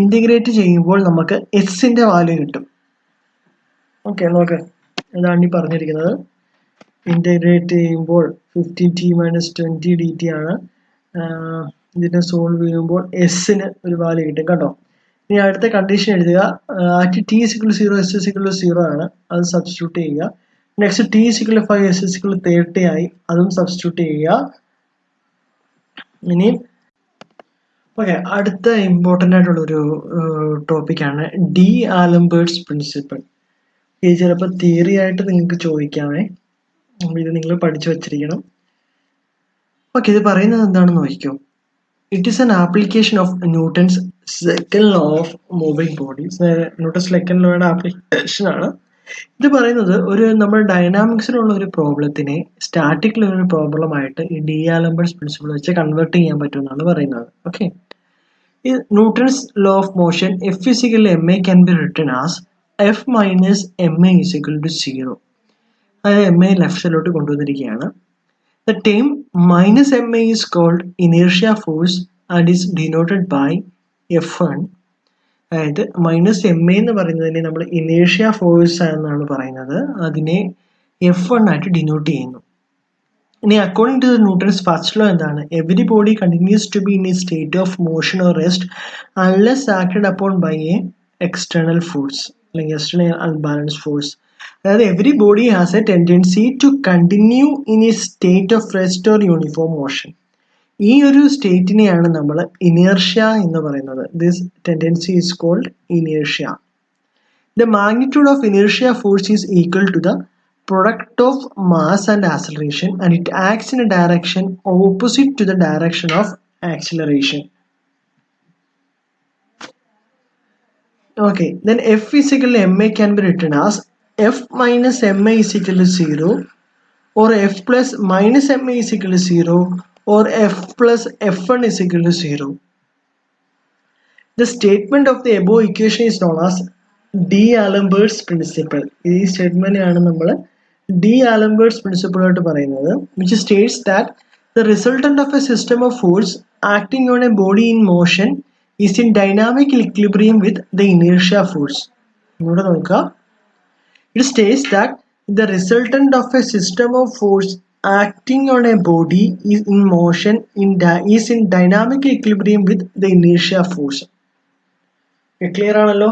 ഇന്റഗ്രേറ്റ് ചെയ്യുമ്പോൾ നമുക്ക് എസിന്റെ വാല്യൂ കിട്ടും. ഓക്കെ, നോക്ക്, ഇതാണ് ഈ പറഞ്ഞിരിക്കുന്നത്. ഇന്റഗ്രേറ്റ് ചെയ്യുമ്പോൾ 15t - 20 dt ആണ്. ഇതിനെ സോൾവ് ചെയ്യുമ്പോൾ എസിന് ഒരു വാല്യൂ കിട്ടും കേട്ടോ. ഇനി അടുത്ത കണ്ടീഷൻ എഴുതുക. അറ്റ് t = 0 s = 0 ആണ്, അത് സബ്സ്റ്റിറ്റ്യൂട്ട് ചെയ്യുക. നെക്സ്റ്റ് t = 5 s = 30 ആയി, അതും സബ്സ്റ്റിറ്റ്യൂട്ട് ചെയ്യുക. ഇനി ഓക്കെ, അടുത്ത ഇമ്പോർട്ടൻ്റ് ആയിട്ടുള്ളൊരു ടോപ്പിക്കാണ് ഡി ആലംബേർട്സ് പ്രിൻസിപ്പിൾ. ഇത് ചിലപ്പോൾ തിയറി ആയിട്ട് നിങ്ങൾക്ക് ചോദിക്കാമേ, ഇത് നിങ്ങൾ പഠിച്ചു വച്ചിരിക്കണം. ഓക്കെ, ഇത് പറയുന്നത് എന്താണെന്ന് നോക്കിക്കോ. It is an application of Newton's second law of moving bodies. Newton's second ലോയുടെ ആപ്ലിക്കേഷൻ ആണ്. ഇത് പറയുന്നത് നമ്മുടെ ഡൈനാമിക്സിലുള്ള ഒരു പ്രോബ്ലത്തിനെ സ്റ്റാറ്റിക്കിലുള്ള ഒരു പ്രോബ്ലമായിട്ട് ഈ ഡി ആലംബേർട്സ് പ്രിൻസിപ്പിൾ വെച്ച് കൺവേർട്ട് ചെയ്യാൻ പറ്റുമെന്നാണ് പറയുന്നത്. Okay, Newton's law of motion F = ma can be written as F - ma = 0. അതായത് ma ലെഫ്റ്റ് സൈഡിലോട്ട് കൊണ്ടുവന്നിരിക്കുകയാണ്. The term -ma is called inertia force and is denoted by F1. അതായത് -ma എന്ന് പറയുന്നതിനെ നമ്മൾ ഇനേർഷ്യ ഫോഴ്സ് എന്നാണ് പറയുന്നത്. അതിനെ F1 ആയിട്ട് ഡിനോട്ട് ചെയ്യുന്നു. ഇനി according to Newton's first law എന്താണ്? Every body continues to be in a state of motion or rest unless acted upon by a external force അല്ലെങ്കിൽ എക്സ്റ്റേണൽ അൺബാലൻസ് ഫോഴ്സ്. അതായത് every body has a tendency to continue in a state of rest or uniform motion. ഈ ഒരു സ്റ്റേറ്റിനെയാണ് നമ്മൾ inertia എന്ന് പറയുന്നത്. This tendency is called inertia. The magnitude of inertia force is equal to the product of mass and acceleration, and it acts in a direction opposite to the direction of acceleration. Okay, then F = ma can be written as F - ma = 0, or F + - ma = 0, or F + F1 = 0. The statement of the above equation is known as D'Alembert's principle. ഈ സ്റ്റേറ്റ്മെന്റാണ് നമ്മൾ D'Alembert's principle ആയിട്ട് പറയുന്നത്, which states that the resultant of a system of force acting on a body in motion is in dynamic equilibrium with the inertia force. ഇവിടെ നോക്കുക, it states that the resultant of a system of force acting on a body is in motion is in dynamic equilibrium with the inertia force. Clear ആണല്ലോ?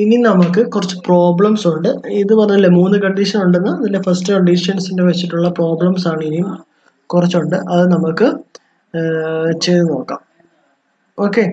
ഇനി നമുക്ക് കുറച്ച് problems ഉണ്ട്. ഇത് പറഞ്ഞല്ലേ 3 condition ഉണ്ടെന്ന്. അതിൻ്റെ ഫസ്റ്റ് കണ്ടീഷൻസിൻ്റെ വെച്ചിട്ടുള്ള പ്രോബ്ലംസ് ആണ് ഇനിയും കുറച്ചുണ്ട്, അത് നമുക്ക് ചെയ്ത് നോക്കാം. ഓക്കെ,